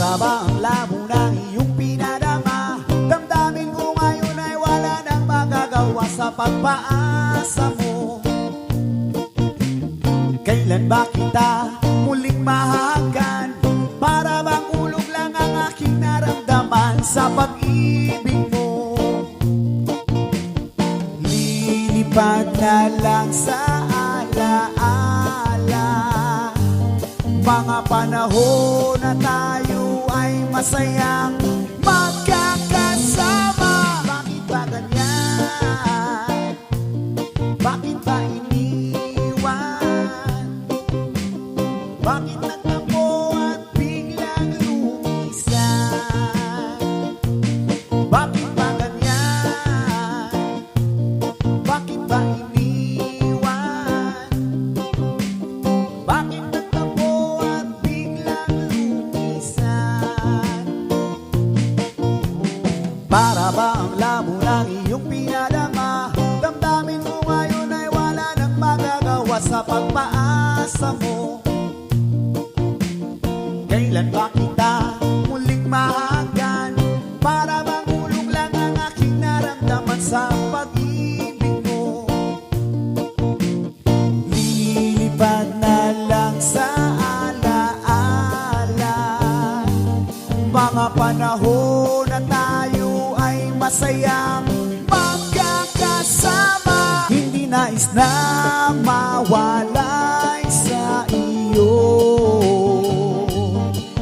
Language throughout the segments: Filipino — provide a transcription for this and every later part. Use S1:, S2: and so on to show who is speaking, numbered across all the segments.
S1: Para ba ang labo ng iyong pinadama? Damdamin ko ngayon ay wala nang magagawa sa pagpaasa mo. Kailan ba kita muling mahagan? Para bang ulog lang ang aking naramdaman sa pag-ibig mo? Lilipad na lang sa alaala mga panahon na tayo ay masayang magkakasama. Bakit ba ganyan? Bakit ba iniwan? Bakit nagtampo at biglang lumisan? Bakit ba ganyan? Bakit ba iniwan? Bakit nagtampo at biglang lumisan? Para ba ang labo ng iyong pinadama? Damdamin mo ngayon ay wala nang magagawa sa pagpaasa mo. Kailan ba kita muling mahagan? Para bang ulog lang ang aking naramdaman sa pag-ibig mo. Lilipad na lang sa alaala mga panahon na tayo ay masayang magkakasama. Hindi nais na mawalay sa iyo.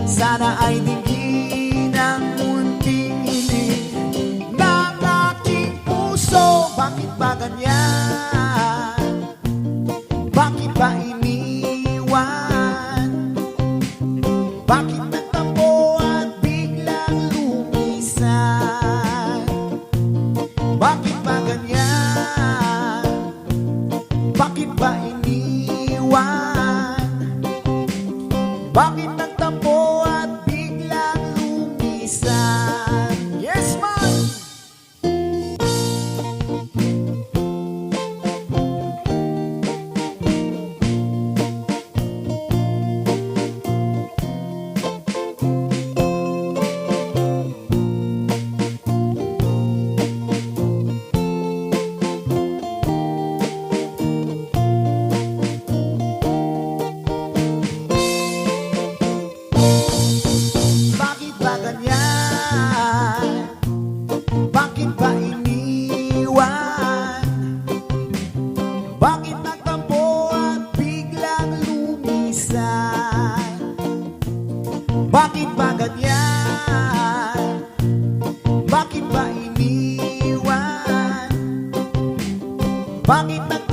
S1: Sana ay dinggin ang munting hiling ng aking puso. Bakit ba ganyan? Bakit ba iniwan? Bakit nagtampo at biglang lumisan? Bakit ba ganyan? Bakit ba iniwan? Bakit nagtampo at biglang lumisan? Yes, man! Bakit ba ganyan? Bakit ba iniwan? Bakit nagtampo at biglang lumisan? Bakit ba ganyan? Bakit ba iniwan? Bakit nagtampo